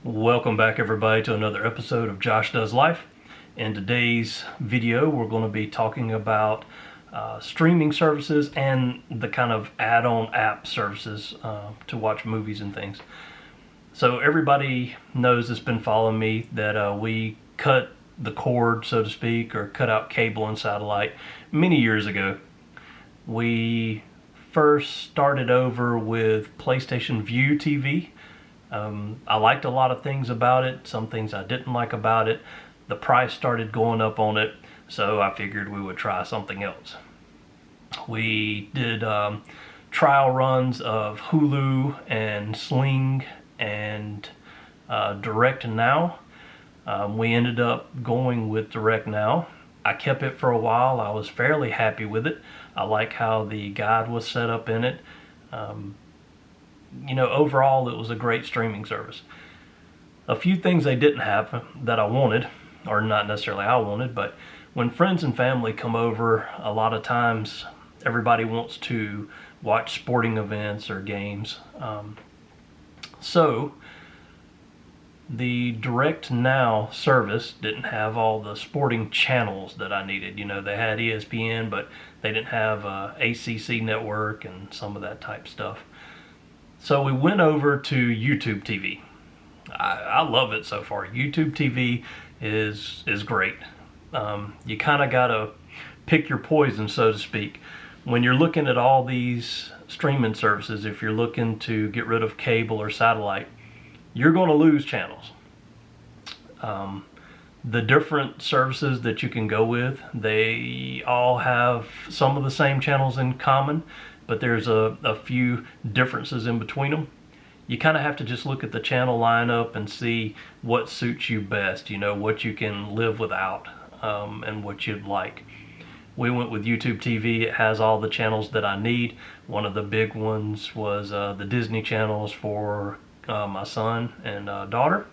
Welcome back everybody to another episode of Josh Does Life. In today's video we're going to be talking about streaming services and the kind of add-on app services to watch movies and things. So everybody knows that's been following me that we cut the cord, so to speak, or cut out cable and satellite many years ago. We first started over with PlayStation Vue TV. I liked a lot of things about it, some things I didn't like about it. The price started going up on it, so I figured we would try something else. We did trial runs of Hulu and Sling and Direct Now. We ended up going with Direct Now. I kept it for a while. I was fairly happy with it. I like how the guide was set up in it. Overall, it was a great streaming service. A few things they didn't have that I wanted, or not necessarily I wanted, but when friends and family come over, a lot of times everybody wants to watch sporting events or games. So the Direct Now service didn't have all the sporting channels that I needed. They had ESPN, but they didn't have ACC network and some of that type stuff. So we went over to YouTube TV. I love it so far. YouTube TV is great. You kind of got to pick your poison, so to speak. When you're looking at all these streaming services, if you're looking to get rid of cable or satellite, you're going to lose channels. The different services that you can go with, they all have some of the same channels in common, but there's a few differences in between them. You kind of have to just look at the channel lineup and see what suits you best, what you can live without, and what you'd like. We went with YouTube TV. It has all the channels that I need. One of the big ones was the Disney channels for my son and daughter.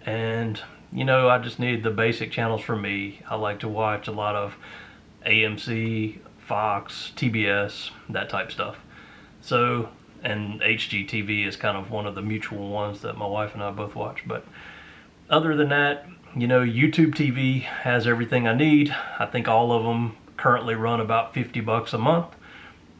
And, I just needed the basic channels for me. I like to watch a lot of AMC, Fox, TBS, that type stuff. So, and HGTV is kind of one of the mutual ones that my wife and I both watch. But other than that, YouTube TV has everything I need. I think all of them currently run about $50 a month.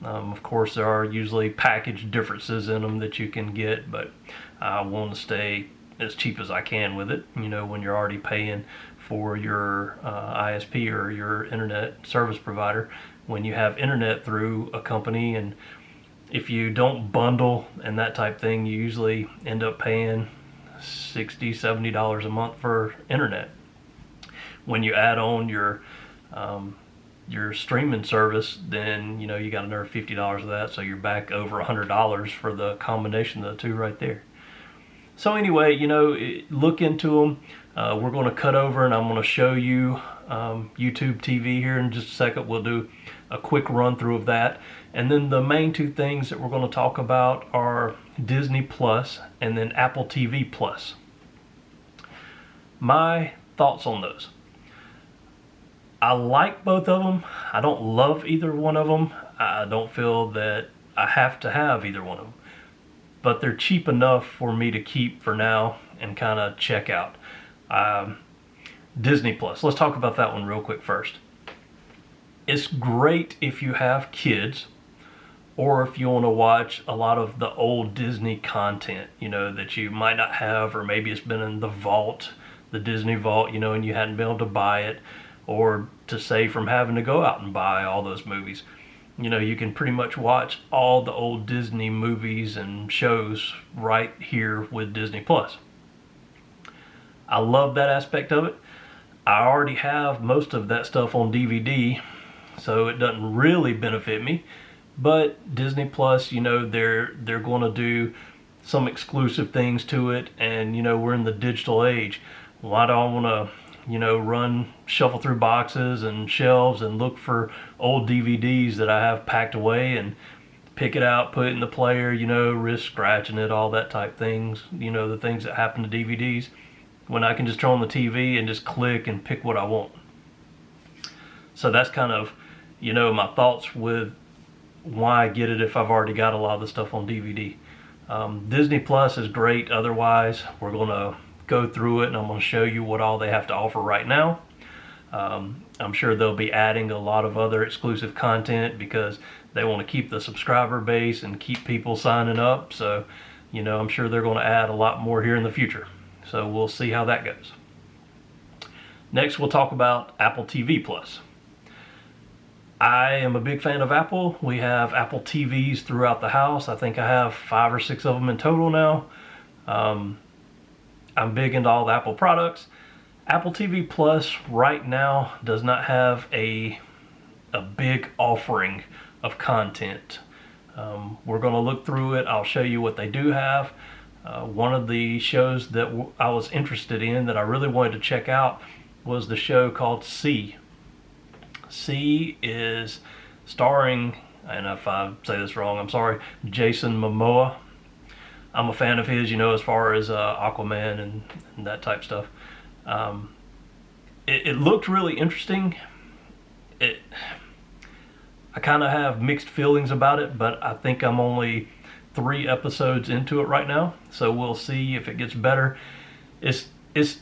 Of course, there are usually package differences in them that you can get, but I want to stay as cheap as I can with it. When you're already paying for your ISP or your internet service provider, when you have internet through a company, and if you don't bundle and that type thing, you usually end up paying $60-70 a month for internet. When you add on your streaming service, then you got another $50 of that, so you're back over $100 for the combination of the two right there. So anyway, look into them. We're going to cut over and I'm going to show you YouTube TV here in just a second. We'll do a quick run through of that. And then the main two things that we're going to talk about are Disney Plus and then Apple TV Plus. My thoughts on those. I like both of them. I don't love either one of them. I don't feel that I have to have either one of them. But they're cheap enough for me to keep for now and kind of check out. Disney Plus. Let's talk about that one real quick first. It's great if you have kids or if you want to watch a lot of the old Disney content, that you might not have, or maybe it's been in the vault, the Disney vault, and you hadn't been able to buy it, or to save from having to go out and buy all those movies. You can pretty much watch all the old Disney movies and shows right here with Disney Plus. I love that aspect of it. I already have most of that stuff on DVD, so it doesn't really benefit me. But Disney Plus, they're going to do some exclusive things to it, and we're in the digital age. Why do I want to shuffle through boxes and shelves and look for old DVDs that I have packed away and pick it out, put it in the player, risk scratching it, all that type things, the things that happen to DVDs, when I can just turn on the TV and just click and pick what I want. So that's kind of, my thoughts with why get it if I've already got a lot of the stuff on DVD. Disney Plus is great otherwise. We're going to go through it and I'm going to show you what all they have to offer right now. I'm sure they'll be adding a lot of other exclusive content because they want to keep the subscriber base and keep people signing up. So, I'm sure they're going to add a lot more here in the future. So we'll see how that goes. Next, we'll talk about Apple TV Plus. I am a big fan of Apple. We have Apple TVs throughout the house. I think I have 5 or 6 of them in total now. I'm big into all the Apple products. Apple TV Plus right now does not have a big offering of content. We're going to look through it. I'll show you what they do have. One of the shows that I was interested in that I really wanted to check out was the show called See. See is starring, and if I say this wrong, I'm sorry, Jason Momoa. I'm a fan of his, as far as Aquaman and that type stuff. It looked really interesting. I kind of have mixed feelings about it, but I think I'm only 3 episodes into it right now, so we'll see if it gets better. It's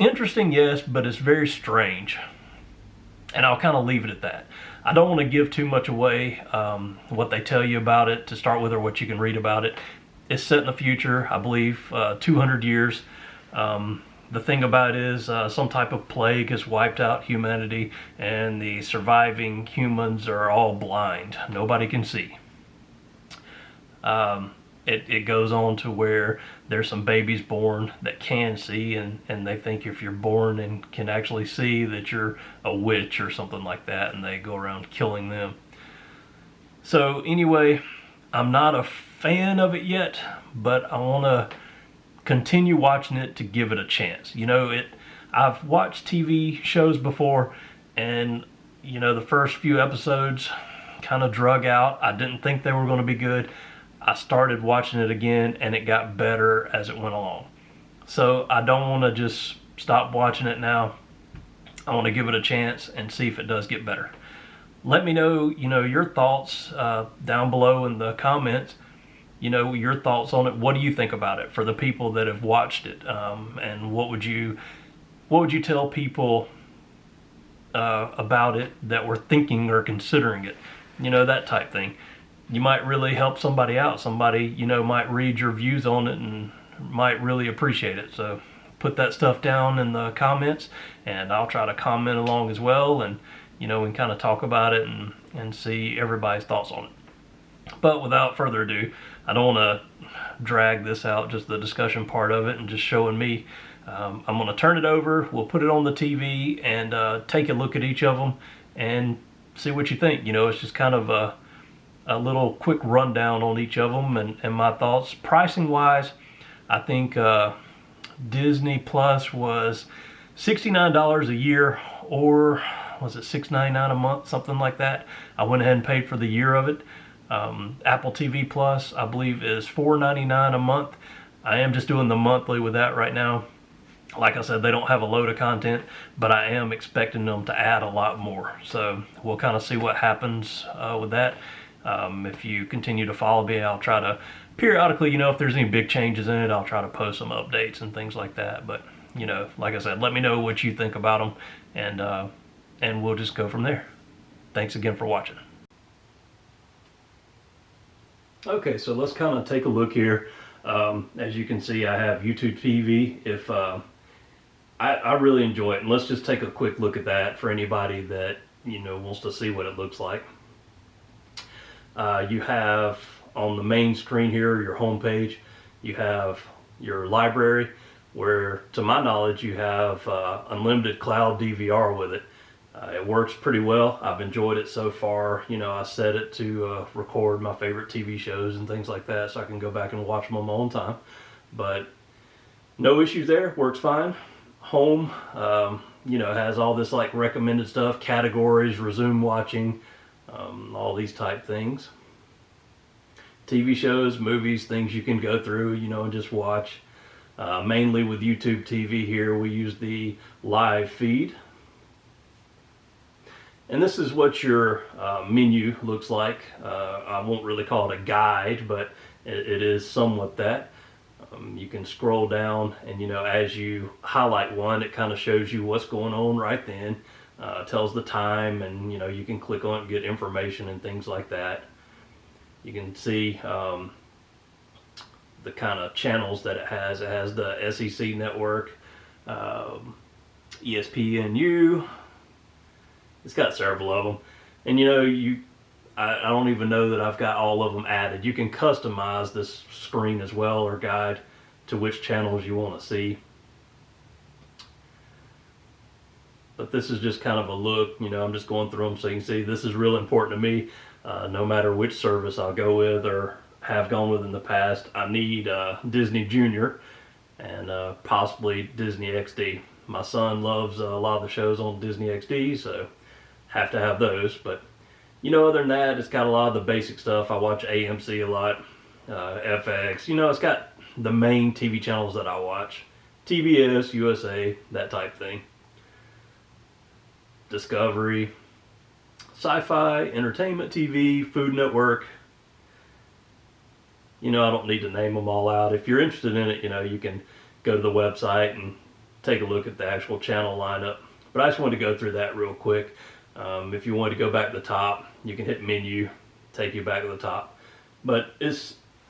interesting, yes, but it's very strange, and I'll kind of leave it at that. I don't want to give too much away what they tell you about it to start with or what you can read about it. It's set in the future, I believe, 200 years. The thing about it is some type of plague has wiped out humanity, and the surviving humans are all blind. Nobody can see. It goes on to where there's some babies born that can see, and they think if you're born and can actually see that you're a witch or something like that, and they go around killing them. So anyway, I'm not a fan of it yet, but I want to continue watching it to give it a chance. I've watched TV shows before, and the first few episodes kind of drug out. I didn't think they were going to be good. I started watching it again, and it got better as it went along. So I don't want to just stop watching it now. I want to give it a chance and see if it does get better. Let me know, your thoughts down below in the comments. Your thoughts on it. What do you think about it for the people that have watched it? And what would you tell people about it that were thinking or considering it? That type thing. You might really help somebody out. Somebody, might read your views on it and might really appreciate it. So put that stuff down in the comments, and I'll try to comment along as well. And, we can kind of talk about it and see everybody's thoughts on it. But without further ado, I don't want to drag this out, just the discussion part of it and just showing me. I'm going to turn it over. We'll put it on the TV and take a look at each of them and see what you think. It's just kind of a little quick rundown on each of them and my thoughts. Pricing wise, I think Disney Plus was $69 a year, or was it $6.99 a month, something like that. I went ahead and paid for the year of it. Apple TV Plus, I believe, is $4.99 a month. I am just doing the monthly with that right now. Like I said, they don't have a load of content, but I am expecting them to add a lot more. So we'll kind of see what happens with that. If you continue to follow me, I'll try to periodically, if there's any big changes in it, I'll try to post some updates and things like that. But, like I said, let me know what you think about them, and we'll just go from there. Thanks again for watching. Okay, so let's kind of take a look here. As you can see, I have YouTube TV. If I really enjoy it, and let's just take a quick look at that for anybody that wants to see what it looks like. You have on the main screen here your home page. You have your library, where to my knowledge you have unlimited cloud DVR with it. It works pretty well. I've enjoyed it so far. I set it to record my favorite TV shows and things like that, so I can go back and watch them on my own time. But no issues there. Works fine. Home, has all this like recommended stuff, categories, resume watching, all these type things. TV shows, movies, things you can go through, and just watch. Mainly with YouTube TV here, we use the live feed. And this is what your menu looks like. I won't really call it a guide, but It is somewhat that. You can scroll down, and as you highlight one, it kind of shows you what's going on right then, tells the time, and you can click on it and get information and things like that. You can see the kind of channels that it has. It has the SEC network, ESPNU. It's got several of them, and I don't even know that I've got all of them added. You can customize this screen as well, or guide to which channels you want to see. But this is just kind of a look. I'm just going through them so you can see this is real important to me. No matter which service I'll go with or have gone with in the past, I need Disney Junior and possibly Disney XD. My son loves a lot of the shows on Disney XD, so have to have those. But other than that, it's got a lot of the basic stuff. I watch AMC a lot, FX. It's got the main TV channels that I watch. TBS, USA, that type thing. Discovery, Sci-Fi, Entertainment TV, Food Network. I don't need to name them all out. If you're interested in it, you can go to the website and take a look at the actual channel lineup. But I just wanted to go through that real quick. If you want to go back to the top, you can hit menu, take you back to the top. But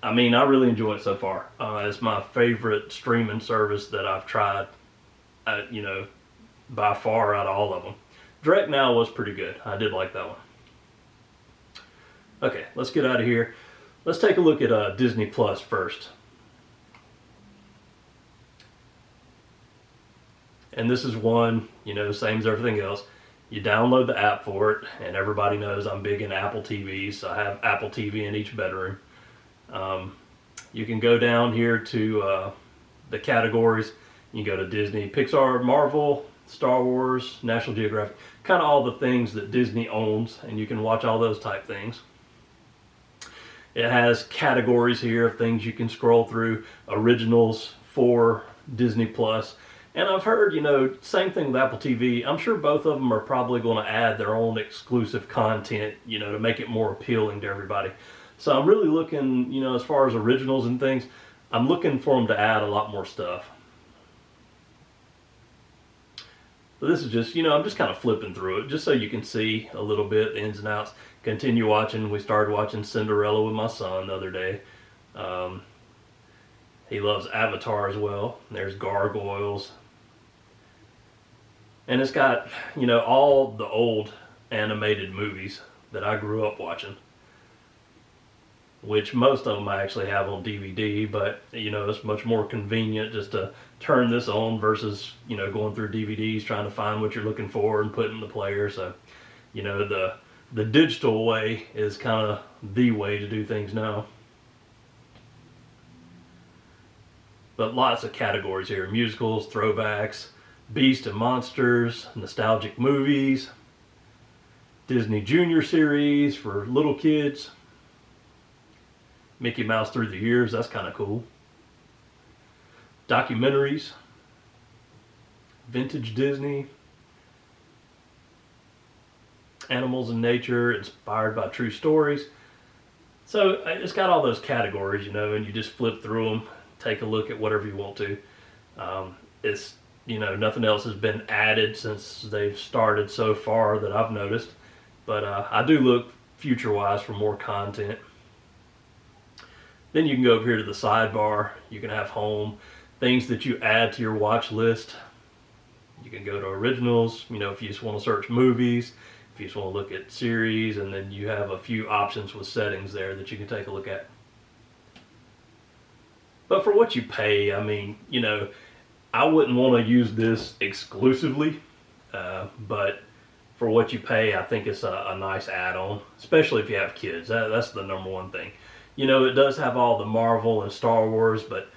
I really enjoy it so far. It's my favorite streaming service that I've tried, by far out of all of them. DirectNow was pretty good. I did like that one. Okay, let's get out of here. Let's take a look at Disney Plus first. And this is one, same as everything else. You download the app for it, and everybody knows I'm big in Apple TVs, so I have Apple TV in each bedroom. You can go down here to the categories. You can go to Disney, Pixar, Marvel, Star Wars, National Geographic, kind of all the things that Disney owns, and you can watch all those type things. It has categories here of things you can scroll through, originals for Disney Plus. And I've heard, same thing with Apple TV. I'm sure both of them are probably going to add their own exclusive content, to make it more appealing to everybody. So I'm really looking, as far as originals and things, I'm looking for them to add a lot more stuff. But this is just, I'm just kind of flipping through it, just so you can see a little bit, the ins and outs. Continue watching. We started watching Cinderella with my son the other day. He loves Avatar as well. There's Gargoyles. And it's got, all the old animated movies that I grew up watching, which most of them I actually have on DVD, but, it's much more convenient just to turn this on versus, going through DVDs, trying to find what you're looking for and put it in the player. So, the digital way is kind of the way to do things now. But lots of categories here: musicals, throwbacks, Beast and Monsters, nostalgic movies, Disney Junior series for little kids, Mickey Mouse Through the Years, that's kind of cool, documentaries, vintage Disney, animals and nature inspired by true stories. So it's got all those categories, and you just flip through them, take a look at whatever you want to. It's, nothing else has been added since they've started so far that I've noticed. But I do look future-wise for more content. Then you can go over here to the sidebar. You can have home, things that you add to your watch list. You can go to originals, if you just want to search movies, if you just want to look at series, and then you have a few options with settings there that you can take a look at. But for what you pay, I wouldn't want to use this exclusively, but for what you pay, I think it's a nice add-on, especially if you have kids. That's the number one thing. It does have all the Marvel and Star Wars, but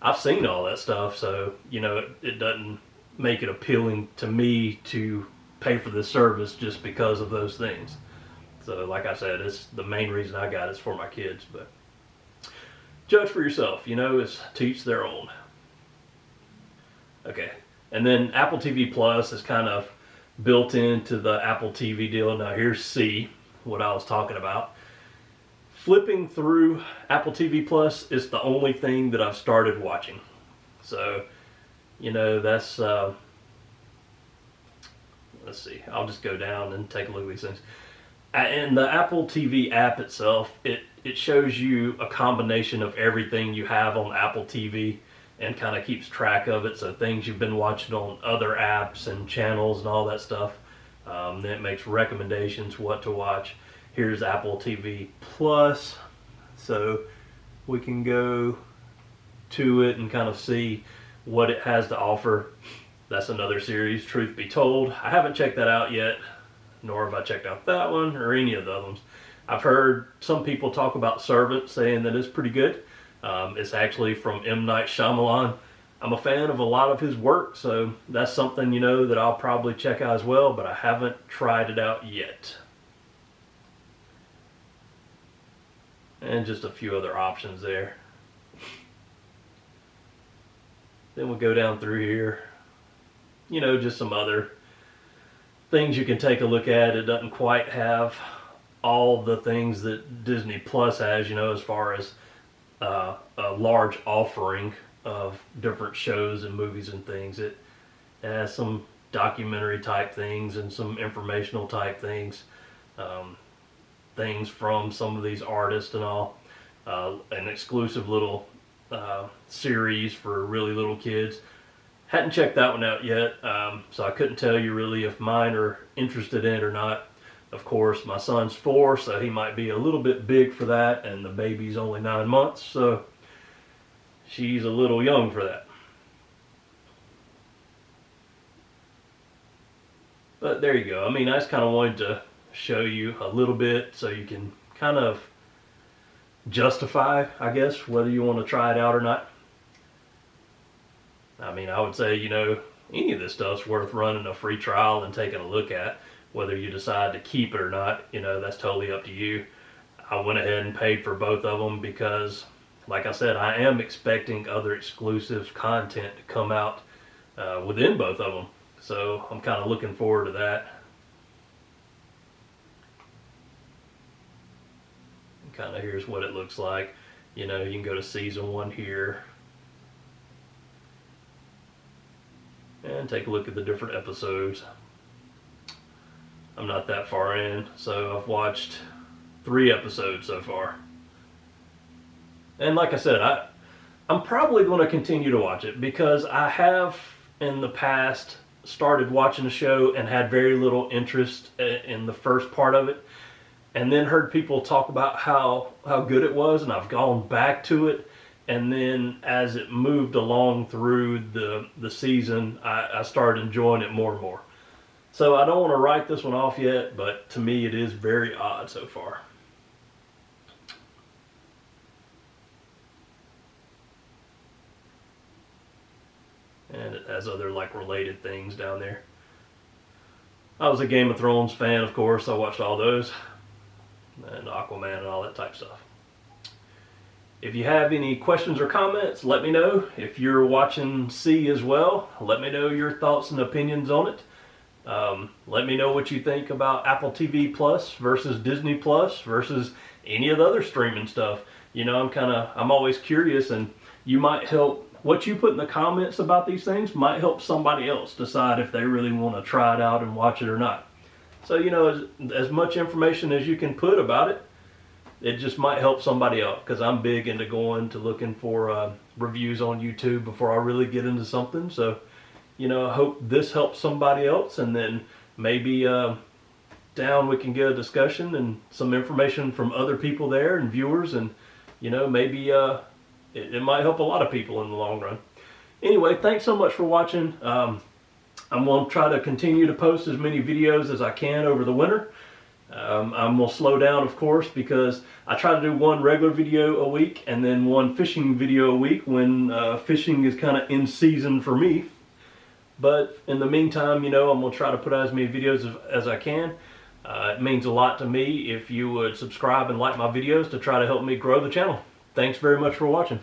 I've seen all that stuff, so, it doesn't make it appealing to me to pay for this service just because of those things. So, like I said, it's the main reason I got it is for my kids, but judge for yourself, it's to each their own. Okay, and then Apple TV Plus is kind of built into the Apple TV deal. Now here's C, what I was talking about. flipping through Apple TV Plus is the only thing that I've started watching. So, you know, that's, let's see, I'll just go down and take a look at these things. In the Apple TV app itself, it shows you a combination of everything you have on Apple TV and kind of keeps track of it. So things you've been watching on other apps and channels and all that stuff. Then it makes recommendations what to watch. Here's Apple TV Plus. So we can go to it and kind of see what it has to offer. That's another series, Truth Be Told. I haven't checked that out yet, nor have I checked out that one or any of the other ones. I've heard some people talk about Servant, saying that it's pretty good. It's actually from M. Night Shyamalan. I'm a fan of a lot of his work, so that's something, you know, that I'll probably check out as well, but I haven't tried it out yet. And just a few other options there. Then we'll go down through here. You know, just some other things you can take a look at. It doesn't quite have all the things that Disney Plus has, you know, as far as a large offering of different shows and movies and things. It has some documentary type things and some informational type things, things from some of these artists and all, an exclusive little series for really little kids. Hadn't checked that one out yet, so I couldn't tell you really if mine are interested in it or not. Of course, my son's 4, so he might be a little bit big for that, and the baby's only 9 months, so she's a little young for that. But there you go. I mean, I just kind of wanted to show you a little bit so you can kind of justify, I guess, whether you want to try it out or not. I mean, I would say, you know, any of this stuff's worth running a free trial and taking a look at. Whether you decide to keep it or not, you know, that's totally up to you. I went ahead and paid for both of them because, like I said, I am expecting other exclusive content to come out within both of them. So I'm kind of looking forward to that. Kind of here's what it looks like. You know, you can go to season 1 here and take a look at the different episodes. I'm not that far in, so I've watched 3 episodes so far. And like I said, I'm probably going to continue to watch it because I have in the past started watching a show and had very little interest in the first part of it, and then heard people talk about how good it was, and I've gone back to it, and then as it moved along through the season, I started enjoying it more and more. So I don't want to write this one off yet, but to me it is very odd so far. And it has other like related things down there. I was a Game of Thrones fan, of course. I watched all those. And Aquaman and all that type stuff. If you have any questions or comments, let me know. If you're watching See as well, let me know your thoughts and opinions on it. Let me know what you think about Apple TV Plus versus Disney Plus versus any of the other streaming stuff. You know, I'm always curious, and you might help. What you put in the comments about these things might help somebody else decide if they really want to try it out and watch it or not. So, you know, as much information as you can put about it, it just might help somebody else, because I'm big into going to looking for reviews on YouTube before I really get into something. So, you know, I hope this helps somebody else, and then maybe down we can get a discussion and some information from other people there and viewers, and, you know, maybe it might help a lot of people in the long run. Anyway, thanks so much for watching. I'm going to try to continue to post as many videos as I can over the winter. I'm going to slow down, of course, because I try to do one regular video a week and then one fishing video a week when fishing is kind of in season for me. But in the meantime, you know, I'm going to try to put out as many videos as I can. It means a lot to me if you would subscribe and like my videos to try to help me grow the channel. Thanks very much for watching.